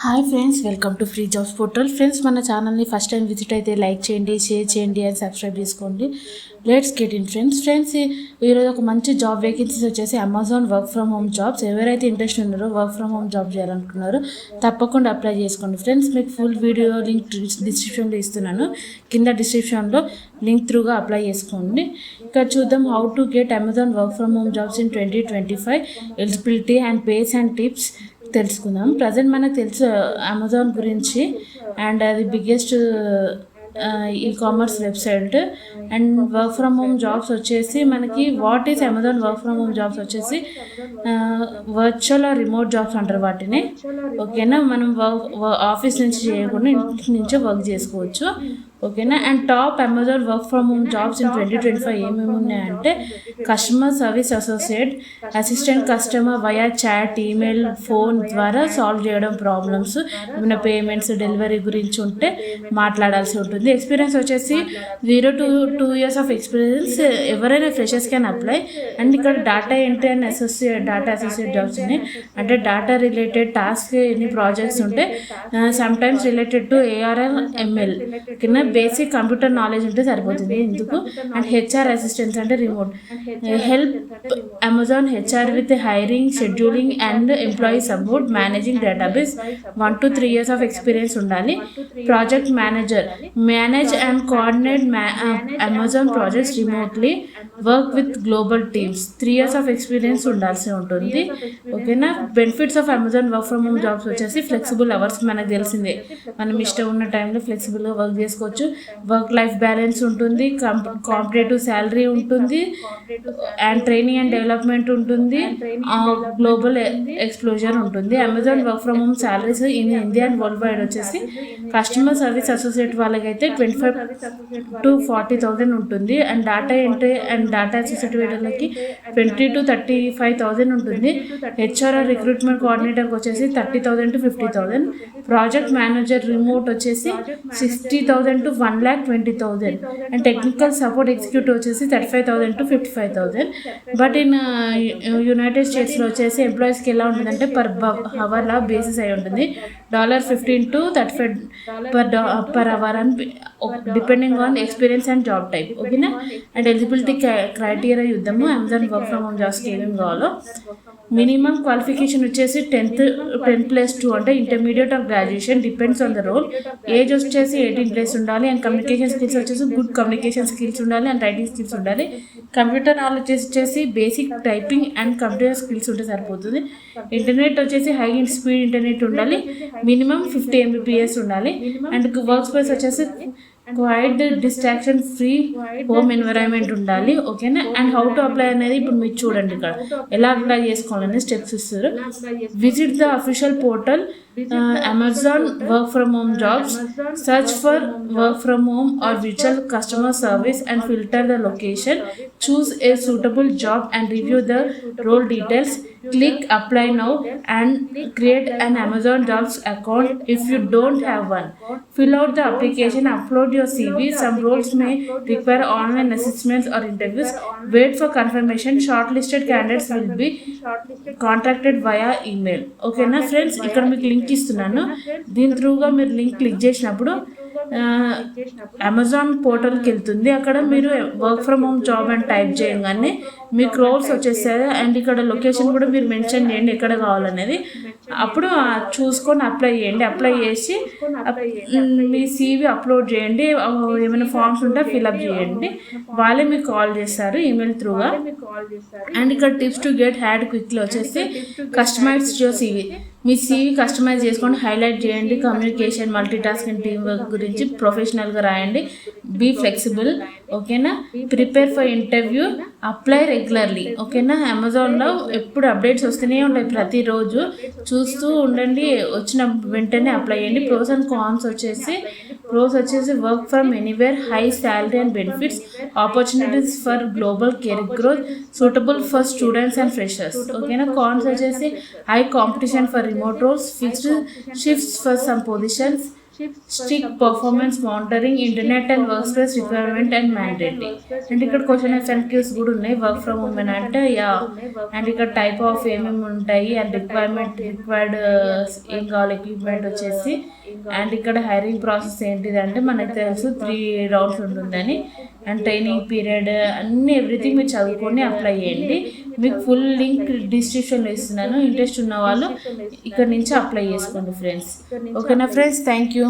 Hi friends, welcome to free jobs portal. Friends, మన ఛానల్ని first time visit అయితే like చేయండి, షేర్ చేయండి అండ్ సబ్స్క్రైబ్ చేసుకోండి. లెట్స్ గెట్ ఇన్ ఫ్రెండ్స్ ఈరోజు ఒక మంచి జాబ్ వేకెన్సీస్ వచ్చేసి Amazon work from home jobs. ఎవరైతే ఇంట్రెస్ట్ ఉన్నారో వర్క్ ఫ్రమ్ హోమ్ జాబ్ చేయాలనుకున్నారో తప్పకుండా అప్లై చేసుకోండి. ఫ్రెండ్స్, మీకు ఫుల్ వీడియో లింక్ డిస్క్రిప్షన్లో ఇస్తున్నాను. కింద డిస్క్రిప్షన్లో లింక్ త్రూగా అప్లై చేసుకోండి. ఇక్కడ చూద్దాం how to get Amazon work from home jobs in 2025 eligibility and face and tips తెలుసుకుందాం. ప్రజెంట్ మనకు తెలుసు అమెజాన్ గురించి, అండ్ అది biggest e commerce website. And work from home jobs వచ్చేసి మనకి what is Amazon work from home jobs వచ్చేసి virtual are remote jobs అంటారు వాటిని. ఓకేనా, మనం ఆఫీస్ నుంచి చేయకుండా ఇంటి నుంచే వర్క్ చేసుకోవచ్చు. ఓకేనా, and top Amazon work from home jobs in 2025 ఏమేమి ఉన్నాయంటే customer service associate, assistant customer via chat, email, phone ద్వారా సాల్వ్ చేయడం ప్రాబ్లమ్స్, ఏమైనా పేమెంట్స్, డెలివరీ గురించి ఉంటే మాట్లాడాల్సి ఉంటుంది. ఎక్స్పీరియన్స్ వచ్చేసి 0 to 2 years ఆఫ్ ఎక్స్పీరియన్స్ ఎవరైనా ఫ్రెషర్స్ క్యాన్ అప్లై. అండ్ ఇక్కడ data entry and data associate jobs ఉన్నాయి. అంటే డేటా రిలేటెడ్ టాస్క్ ఎన్ని ప్రాజెక్ట్స్ ఉంటే sometimes related to ARL ML కింద బేసిక్ కంప్యూటర్ నాలెడ్జ్ ఉంటే సరిపోతుంది ఎందుకు. అండ్ HR అసిస్టెంట్స్ అంటే remote help Amazon HR with hiring, scheduling and employee support, managing database. 1 to 3 years of experience ఉండాలి. Project manager, manage and coordinate Amazon projects remotely, work with global teams. 3 years of experience ఉండాల్సి ఉంటుంది. ఓకేనా, benefits of Amazon work from home jobs వచ్చేసి flexible hours, మనకు తెలిసిందే, మనం ఇష్టం ఉన్న టైంలో ఫ్లెక్సిబుల్గా వర్క్ చేసుకోవచ్చు. వర్క్ లైఫ్ బ్యాలెన్స్ ఉంటుంది, కాంపిటేటివ్ శాలరీ ఉంటుంది, అండ్ ట్రైనింగ్ అండ్ డెవలప్మెంట్ ఉంటుంది, గ్లోబల్ ఎక్స్ప్లోజర్ ఉంటుంది. Amazon work from home salaries in India and world wide వచ్చేసి కస్టమర్ సర్వీస్ అసోసియేట్ వాళ్ళకైతే 25,000 to 40,000 ఉంటుంది. And data entry and data associate వాళ్ళకి 20,000 to 35,000 ఉంటుంది. HR recruitment కోఆర్డినేటర్కి వచ్చేసి 30,000 to 50,000. ప్రాజెక్ట్ మేనేజర్ రిమోట్ వచ్చేసి 60,000 to 1,20,000. And technical support executive వచ్చేసి 35,000 to 55,000. But in United స్టేట్స్లో వచ్చేసి ఎంప్లాయీస్కి ఎలా ఉంటుందంటే పర్ అవర్లా బేసిస్ అయి ఉంటుంది. $15 to $35 per hour అని depending on experience and job type. ఓకేనా, అండ్ ఎలిజిబిలిటీ క్రైటీరియా చూద్దాము. అమెజాన్ వర్క్ ఫ్రమ్ హోమ్ జాబ్స్కి ఏమేమి కావాలో. మినిమం క్వాలిఫికేషన్ వచ్చేసి 10+2 అంటే intermediate or graduation, depends on the role. Age వచ్చేసి 18+ ఉండాలి. అండ్ కమ్యూనికేషన్ స్కిల్స్ వచ్చేసి గుడ్ కమ్యూనికేషన్ స్కిల్స్ ఉండాలి అండ్ రైటింగ్ స్కిల్స్ ఉండాలి. కంప్యూటర్ నాలెడ్జ్ వచ్చేసి basic typing and computer skills ఉంటే సరిపోతుంది. ఇంటర్నెట్ వచ్చేసి హై స్పీడ్ ఇంటర్నెట్ ఉండాలి. మినిమం 50 Mbps ఉండాలి. అండ్ వర్క్ స్పేస్ వచ్చేసి quiet distraction free home environment ఉండాలి. ఓకేనా, అండ్ హౌ టు అప్లై అనేది ఇప్పుడు మీరు చూడండి, ఇక్కడ ఎలా అప్లై చేసుకోవాలని స్టెప్స్ ఇస్తారు. Visit the official portal Amazon work from home jobs, search for work from home or virtual customer service and filter the location. Choose a suitable job and review the role details. Click apply now and create an Amazon jobs account if you don't have one. Fill out the application, upload your CV. Some roles may require online assessments or interviews. Wait for confirmation. Shortlisted candidates will be contacted via email. ఓకేనా friends, ఇక్కడ మీకు link ఇస్తున్నాను. దీని త్రూగా మీరు link click చేసినప్పుడు Amazon పోర్టల్కి వెళ్తుంది. అక్కడ మీరు వర్క్ ఫ్రమ్ హోమ్ జాబ్ అని టైప్ చేయగానే మీకు రోల్స్ వచ్చేస్తాయి. అండ్ ఇక్కడ లొకేషన్ కూడా మీరు మెన్షన్ చేయండి ఎక్కడ కావాలనేది. అప్పుడు చూసుకొని అప్లై చేయండి. అప్లై చేసి మీ CV అప్లోడ్ చేయండి. ఏమైనా ఫామ్స్ ఉంటే ఫిల్అప్ చేయండి. వాళ్ళే మీకు కాల్ చేస్తారు ఈమెయిల్ త్రూగా. అండ్ ఇక్కడ tips to get had quickly వచ్చేసి కస్టమైజ్ యువర్ CV. మీ CV కస్టమైజ్ చేసుకొని హైలైట్ చేయండి. కమ్యూనికేషన్, మల్టీటాస్కింగ్, టీమ్ వర్క్ గురించి ప్రొఫెషనల్గా రాయండి. Be flexible. ఓకేనా, prepare for interview, apply regularly. ఓకేనా, అమెజాన్లో ఎప్పుడు అప్డేట్స్ వస్తూనే ఉంటాయి, ప్రతిరోజు చూస్తూ ఉండండి. వచ్చిన వెంటనే అప్లై చేయండి. ప్రోస్ అండ్ కాన్స్ వచ్చేసి work from anywhere, high salary and benefits, opportunities for global career growth, suitable for students and freshers. ఓకేనా, కాన్స్ వచ్చేసి high competition for remote roles, fixed shifts for some positions, strict performance monitoring, internet and work space requirement and mandatory. And ఇక్కడ question FAQs కూడా ఉన్నాయి. Work from women అంటే yeah. And ఇక్కడ type of ఏమేమి ఉంటాయి and required ఏం కావాలి equipment వచ్చేసి. అండ్ ఇక్కడ హైరింగ్ ప్రాసెస్ ఏంటిది అంటే మనకు తెలుసు 3 rounds ఉంటుందని. అండ్ ట్రైనింగ్ పీరియడ్ అన్ని ఎవ్రీథింగ్ మీరు చదువుకొని అప్లై చేయండి. మీకు ఫుల్ లింక్ డిస్క్రిప్షన్లో ఇస్తున్నాను. ఇంట్రెస్ట్ ఉన్న వాళ్ళు ఇక్కడ నుంచి అప్లై చేసుకోండి ఫ్రెండ్స్. ఓకేనా ఫ్రెండ్స్, థ్యాంక్ యూ.